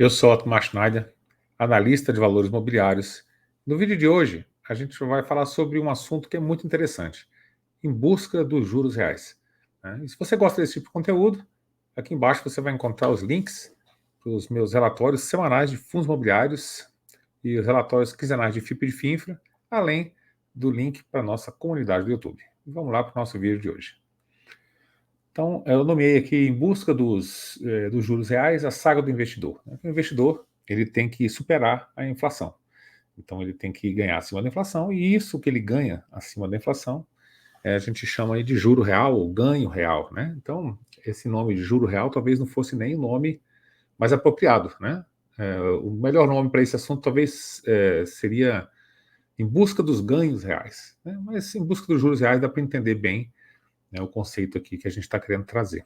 Eu sou Otmar Schneider, analista de valores imobiliários. No vídeo de hoje, a gente vai falar sobre um assunto que é muito interessante, em busca dos juros reais, né? E se você gosta desse tipo de conteúdo, aqui embaixo você vai encontrar os links para os meus relatórios semanais de fundos imobiliários e os relatórios quinzenais de FIP e de FINFRA, além do link para a nossa comunidade do YouTube. Vamos lá para o nosso vídeo de hoje. Então, eu nomeei aqui em busca dos juros reais a saga do investidor. O investidor ele tem que superar a inflação. Então, ele tem que ganhar acima da inflação, e isso que ele ganha acima da inflação, a gente chama aí de juro real ou ganho real, né? Então, esse nome de juro real talvez não fosse nem o nome mais apropriado, né? O melhor nome para esse assunto talvez seria em busca dos ganhos reais, né? Mas em busca dos juros reais dá para entender bem, né, o conceito aqui que a gente está querendo trazer.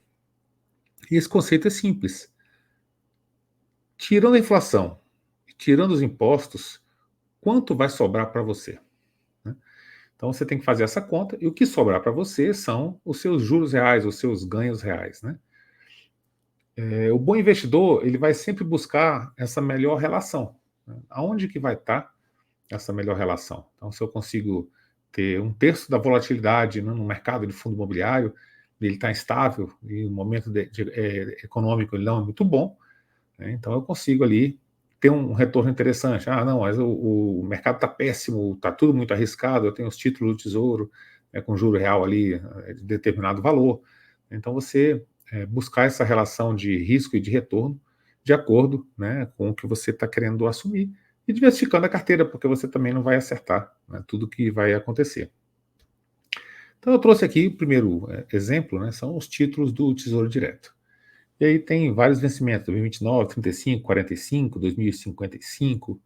E esse conceito é simples. Tirando a inflação, tirando os impostos, quanto vai sobrar para você? Né? Então você tem que fazer essa conta, e o que sobrar para você são os seus juros reais, os seus ganhos reais, né? O bom investidor ele vai sempre buscar essa melhor relação, né? Aonde que vai estar essa melhor relação? Então, se eu consigo ter um terço da volatilidade, né, no mercado de fundo imobiliário, ele está instável e o momento econômico ele não é muito bom, né? Então eu consigo ali ter um retorno interessante. Ah, não, mas o mercado está péssimo, está tudo muito arriscado, eu tenho os títulos do Tesouro, com juro real ali de determinado valor. Então você buscar essa relação de risco e de retorno de acordo, né, com o que você está querendo assumir e diversificando a carteira, porque você também não vai acertar, né, tudo que vai acontecer. Então eu trouxe aqui o primeiro exemplo, né, são os títulos do Tesouro Direto. E aí tem vários vencimentos, 2029, 35, 45, 2055.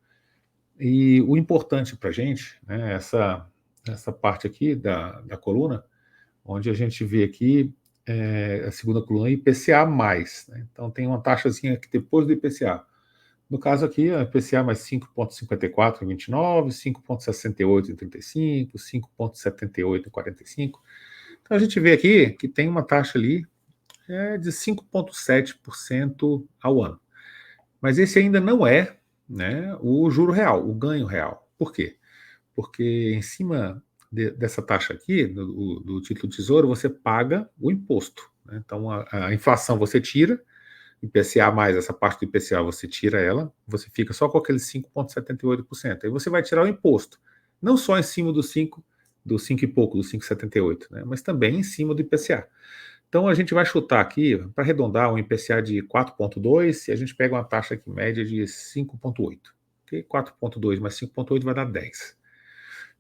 E o importante para a gente, né, essa parte aqui da coluna, onde a gente vê aqui a segunda coluna IPCA+. Né? Então tem uma taxazinha aqui depois do IPCA. No caso aqui, a IPCA mais 5,54 em 29, 5,68 em 35, 5,78 em 45. Então a gente vê aqui que tem uma taxa ali de 5,7% ao ano. Mas esse ainda não é, né, o juro real, o ganho real. Por quê? Porque em cima dessa taxa aqui, do título do Tesouro, você paga o imposto, né? Então a inflação você tira, IPCA mais essa parte do IPCA você tira ela, você fica só com aqueles 5,78%. Aí você vai tirar o imposto, não só em cima do 5 e pouco, do 5,78, né, mas também em cima do IPCA. Então a gente vai chutar aqui, para arredondar, um IPCA de 4,2 e a gente pega uma taxa aqui média de 5,8. Okay? 4,2 mais 5,8 vai dar 10.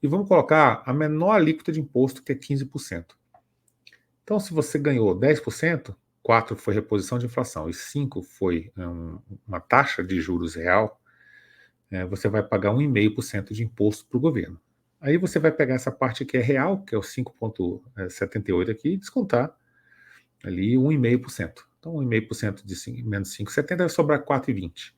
E vamos colocar a menor alíquota de imposto, que é 15%. Então, se você ganhou 10%, 4 foi reposição de inflação e 5 foi uma taxa de juros real, você vai pagar 1,5% de imposto para o governo. Aí você vai pegar essa parte que é real, que é o 5,78 aqui, e descontar ali 1,5%. Então, 1,5% de menos 5,70 vai sobrar 4,20.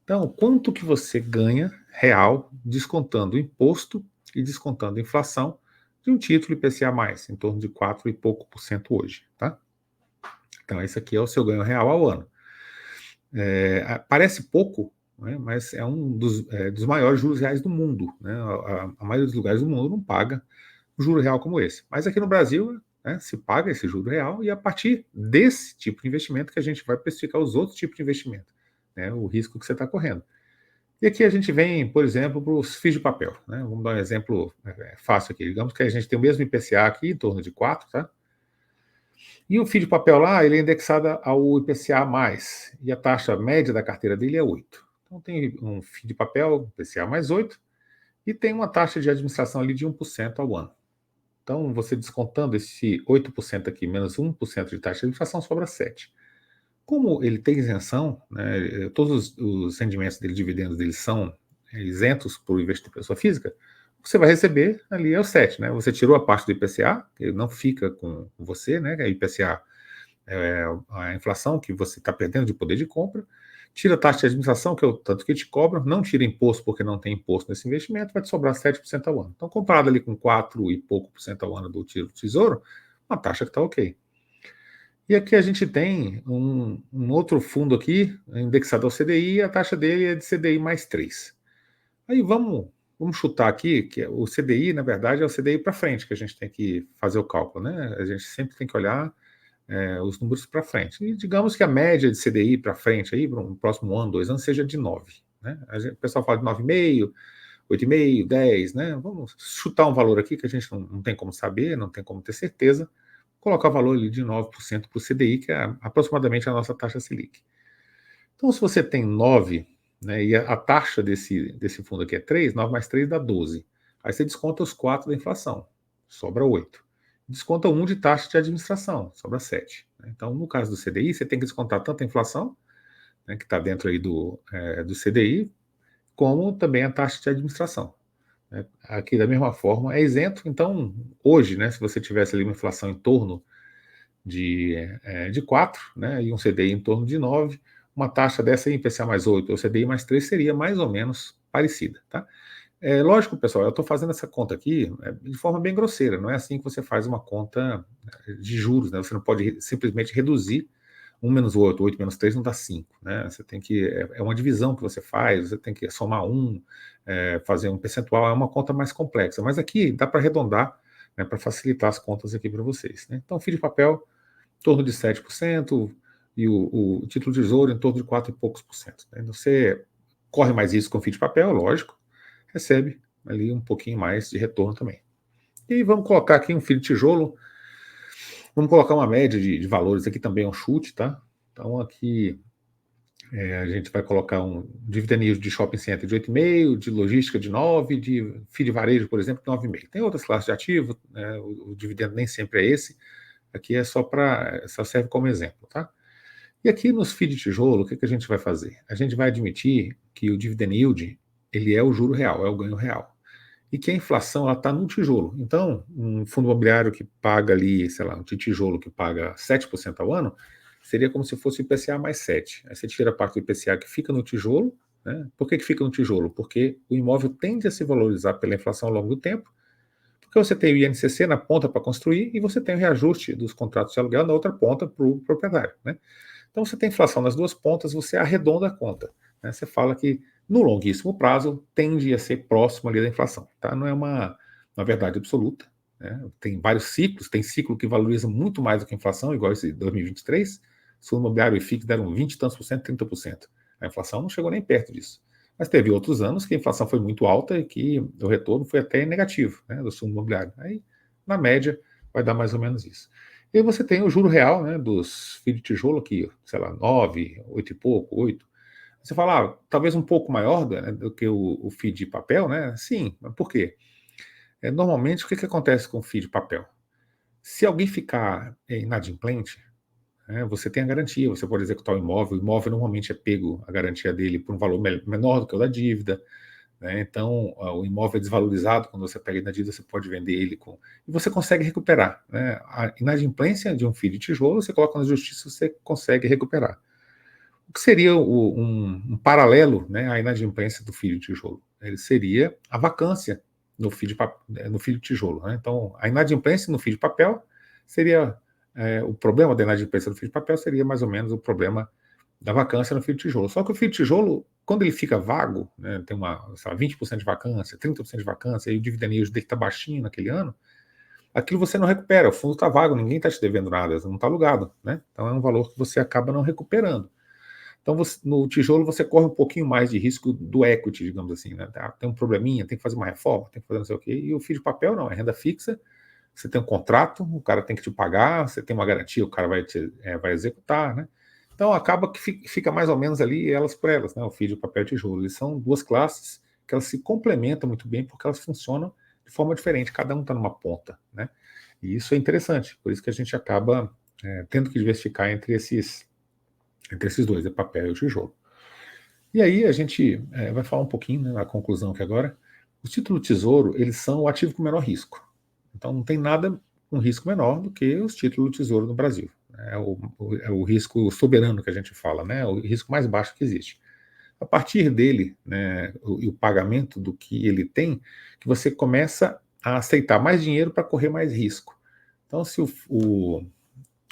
Então, quanto que você ganha real, descontando o imposto e descontando a inflação de um título IPCA+, em torno de 4 e pouco por cento hoje, tá? Então, esse aqui é o seu ganho real ao ano. Parece pouco, né, mas é um dos maiores juros reais do mundo, né? A maioria dos lugares do mundo não paga um juro real como esse. Mas aqui no Brasil, né, se paga esse juro real, e a partir desse tipo de investimento que a gente vai precificar os outros tipos de investimento, né, o risco que você está correndo. E aqui a gente vem, por exemplo, para os FIIs de papel, né? Vamos dar um exemplo fácil aqui. Digamos que a gente tem o mesmo IPCA aqui, em torno de 4, tá? E o FII de papel lá, ele é indexado ao IPCA+, e a taxa média da carteira dele é 8. Então tem um FII de papel, IPCA mais 8, e tem uma taxa de administração ali de 1% ao ano. Então, você descontando esse 8% aqui, menos 1% de taxa de inflação, sobra 7. Como ele tem isenção, né, todos os rendimentos dele, dividendos dele são isentos por investir em pessoa física, você vai receber ali é o 7, né? Você tirou a parte do IPCA, que não fica com você, né? A IPCA é a inflação que você está perdendo de poder de compra, tira a taxa de administração, que é o tanto que te cobram, não tira imposto, porque não tem imposto nesse investimento, vai te sobrar 7% ao ano. Então, comparado ali com 4 e pouco por cento ao ano do Tesouro, uma taxa que está ok. E aqui a gente tem um outro fundo aqui, indexado ao CDI, e a taxa dele é de CDI mais 3. Aí vamos chutar aqui, que o CDI, na verdade, é o CDI para frente, que a gente tem que fazer o cálculo, né? A gente sempre tem que olhar os números para frente. E digamos que a média de CDI para frente, aí, para um próximo ano, 2 anos, seja de 9. Né? O pessoal fala de 9,5, 8,5, 10, né? Vamos chutar um valor aqui que a gente não tem como saber, não tem como ter certeza, colocar o valor ali de 9% para o CDI, que é aproximadamente a nossa taxa Selic. Então, se você tem 9, né, e a taxa desse fundo aqui é 3, 9 mais 3 dá 12. Aí você desconta os 4 da inflação, sobra 8. Desconta 1 de taxa de administração, sobra 7. Então, no caso do CDI, você tem que descontar tanto a inflação, né, que está dentro aí do CDI, como também a taxa de administração. Né? Aqui, da mesma forma, é isento. Então, hoje, né, se você tivesse ali uma inflação em torno de 4, né, e um CDI em torno de 9, uma taxa dessa IPCA mais 8 ou CDI mais 3 seria mais ou menos parecida. Tá? Lógico, pessoal, eu estou fazendo essa conta aqui de forma bem grosseira, não é assim que você faz uma conta de juros, né? Você não pode simplesmente reduzir 1 menos 8, 8 menos 3 não dá 5, né? Você tem que, uma divisão que você faz, você tem que somar 1, fazer um percentual, é uma conta mais complexa, mas aqui dá para arredondar, né, para facilitar as contas aqui para vocês. Né? Então, FII de papel, em torno de 7%, e o título de tesouro em torno de 4 e poucos por cento. Né? Você corre mais risco com FII de papel, lógico, recebe ali um pouquinho mais de retorno também. E vamos colocar aqui um FII de tijolo, vamos colocar uma média de valores aqui também, é um chute, tá? Então aqui a gente vai colocar um dividend yield de shopping center de 8,5, de logística de 9, de FII de varejo, por exemplo, de 9,5. Tem outras classes de ativo, né? O dividendo nem sempre é esse, aqui é só serve como exemplo, tá? E aqui nos FII de tijolo, o que a gente vai fazer? A gente vai admitir que o dividend yield, ele é o juro real, é o ganho real. E que a inflação está no tijolo. Então, um fundo imobiliário que paga ali, sei lá, um tijolo que paga 7% ao ano, seria como se fosse o IPCA mais 7. Aí você tira a parte do IPCA que fica no tijolo. Né? Por que fica no tijolo? Porque o imóvel tende a se valorizar pela inflação ao longo do tempo, porque você tem o INCC na ponta para construir e você tem o reajuste dos contratos de aluguel na outra ponta para o proprietário. Né? Então você tem inflação nas duas pontas, você arredonda a conta. Né? Você fala que no longuíssimo prazo tende a ser próximo ali da inflação. Tá? Não é uma verdade absoluta. Né? Tem vários ciclos, tem ciclo que valoriza muito mais do que a inflação, igual esse 2023. Fundo imobiliário e FIX deram 20 e tantos por cento, 30%. A inflação não chegou nem perto disso. Mas teve outros anos que a inflação foi muito alta e que o retorno foi até negativo, né, do fundo imobiliário. Aí, na média, vai dar mais ou menos isso. E aí você tem o juro real, né, dos FII de tijolo aqui, sei lá, 9, 8 e pouco, 8. Você fala, talvez um pouco maior, né, do que o FII de papel, né? Sim, mas por quê? Normalmente, o que acontece com o FII de papel? Se alguém ficar inadimplente, você tem a garantia, você pode executar o imóvel normalmente é pego a garantia dele por um valor menor do que o da dívida, né? Então, o imóvel é desvalorizado, quando você pega na dívida, você pode vender ele e você consegue recuperar. Né? A inadimplência de um FII de tijolo, você coloca na justiça, você consegue recuperar. O que seria um paralelo, né, à inadimplência do FII de tijolo? Ele seria a vacância no FII de tijolo. Né? Então, a inadimplência no FII de papel seria o problema da inadimplência do FII de papel seria mais ou menos o problema da vacância no FII de tijolo. Só que o FII de tijolo, quando ele fica vago, né, tem sei lá, 20% de vacância, 30% de vacância, e o dividend yield dele está baixinho naquele ano, aquilo você não recupera, o fundo está vago, ninguém está te devendo nada, não está alugado. Né? Então é um valor que você acaba não recuperando. Então, no tijolo, você corre um pouquinho mais de risco do equity, digamos assim. Né? Tem um probleminha, tem que fazer uma reforma, tem que fazer não sei o quê. E o FII de papel não, é renda fixa, você tem um contrato, o cara tem que te pagar, você tem uma garantia, o cara vai executar. Né? Então, acaba que fica mais ou menos ali elas por elas, né? O FII de papel e tijolo. Eles são duas classes que elas se complementam muito bem porque elas funcionam de forma diferente, cada um está numa ponta. Né? E isso é interessante, por isso que a gente acaba tendo que diversificar entre esses dois, o papel e o tijolo. E aí a gente vai falar um pouquinho, né, na conclusão aqui agora. Os títulos tesouro, eles são o ativo com menor risco. Então não tem nada com risco menor do que os títulos do tesouro no Brasil. É o risco soberano que a gente fala, né, o risco mais baixo que existe. A partir dele, né, o pagamento do que ele tem, que você começa a aceitar mais dinheiro para correr mais risco. Então, se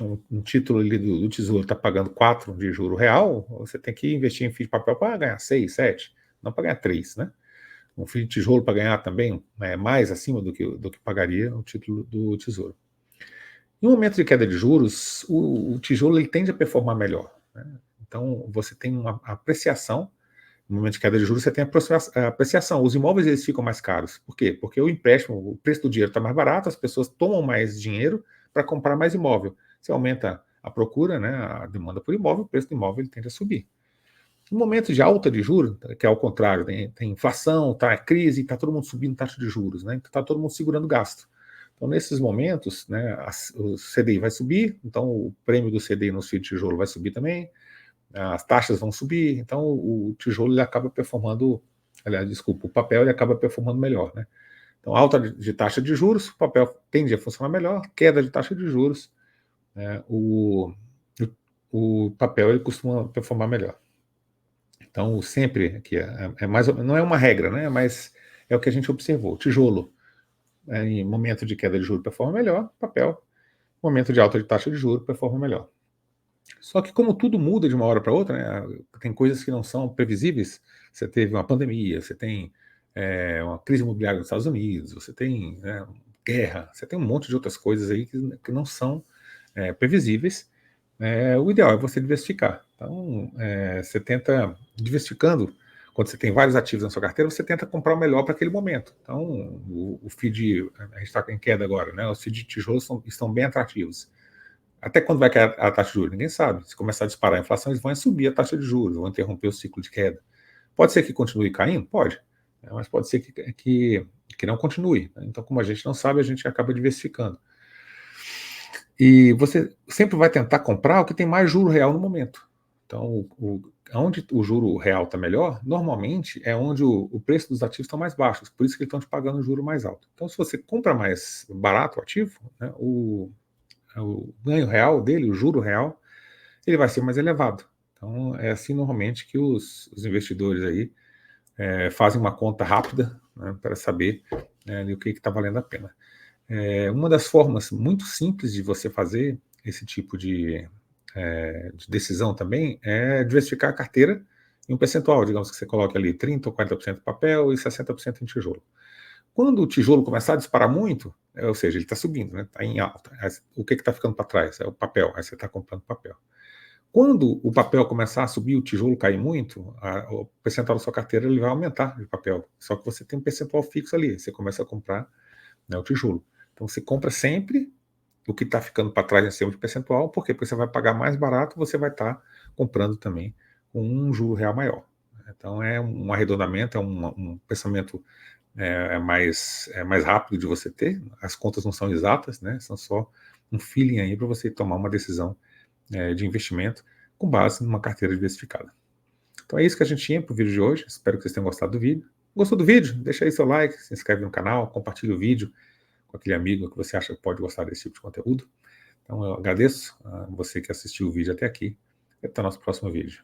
um título ali do Tesouro está pagando 4 de juro real, você tem que investir em FII de papel para ganhar 6, 7, não para ganhar 3, né? Um FII de tijolo para ganhar também mais acima do que pagaria o título do Tesouro. Em um momento de queda de juros, o tijolo ele tende a performar melhor, né? Então, você tem uma apreciação. No momento de queda de juros, você tem a apreciação. Os imóveis eles ficam mais caros. Por quê? Porque o empréstimo, o preço do dinheiro está mais barato, as pessoas tomam mais dinheiro para comprar mais imóvel. Você aumenta a procura, né, a demanda por imóvel, o preço do imóvel ele tende a subir. No momento de alta de juros, que é ao contrário, tem inflação, tá crise, está todo mundo subindo taxa de juros, né? Está todo mundo segurando gasto. Então, nesses momentos, né, o CDI vai subir, então o prêmio do CDI no FII de tijolo vai subir também, as taxas vão subir, então o tijolo ele acaba performando, aliás, desculpa, o papel ele acaba performando melhor, né? Então, alta de taxa de juros, o papel tende a funcionar melhor, queda de taxa de juros, né, o papel ele costuma performar melhor. Então, sempre aqui mais, não é uma regra, né? Mas é o que a gente observou. Tijolo, em momento de queda de juros, performa melhor, papel, momento de alta de taxa de juros, performa melhor. Só que como tudo muda de uma hora para outra, né, tem coisas que não são previsíveis. Você teve uma pandemia, você tem uma crise imobiliária nos Estados Unidos, você tem guerra, você tem um monte de outras coisas aí que não são previsíveis. O ideal é você diversificar. Então, você tenta, diversificando, quando você tem vários ativos na sua carteira, você tenta comprar o melhor para aquele momento. Então, o FII a gente está em queda agora, né? Os FII de tijolo estão bem atrativos. Até quando vai cair a taxa de juros? Ninguém sabe. Se começar a disparar a inflação, eles vão subir a taxa de juros, vão interromper o ciclo de queda. Pode ser que continue caindo? Pode. Mas pode ser que não continue. Então, como a gente não sabe, a gente acaba diversificando. E você sempre vai tentar comprar o que tem mais juro real no momento. Então, onde o juro real está melhor, normalmente é onde o preço dos ativos estão mais baixos, por isso que eles estão te pagando um juro mais alto. Então, se você compra mais barato o ativo, né, o ganho real dele, o juro real, ele vai ser mais elevado. Então, é assim normalmente que os investidores aí fazem uma conta rápida, né, para saber o que está valendo a pena. Uma das formas muito simples de você fazer esse tipo de decisão também é diversificar a carteira em um percentual, digamos que você coloque ali 30% ou 40% papel e 60% em tijolo. Quando o tijolo começar a disparar muito, ou seja, ele está subindo, né, está em alta, o que está ficando para trás? É o papel, aí você está comprando papel. Quando o papel começar a subir, o tijolo cair muito, o percentual da sua carteira ele vai aumentar de papel, só que você tem um percentual fixo ali, você começa a comprar, né, o tijolo. Então você compra sempre o que está ficando para trás em cima de percentual, por quê? Porque você vai pagar mais barato, você vai estar comprando também com um juro real maior. Então é um arredondamento, é um pensamento mais rápido de você ter, as contas não são exatas, né? São só um feeling aí para você tomar uma decisão de investimento com base numa carteira diversificada. Então é isso que a gente tinha para o vídeo de hoje, espero que vocês tenham gostado do vídeo. Gostou do vídeo? Deixa aí seu like, se inscreve no canal, compartilha o vídeo com aquele amigo que você acha que pode gostar desse tipo de conteúdo. Então eu agradeço a você que assistiu o vídeo até aqui e até o nosso próximo vídeo.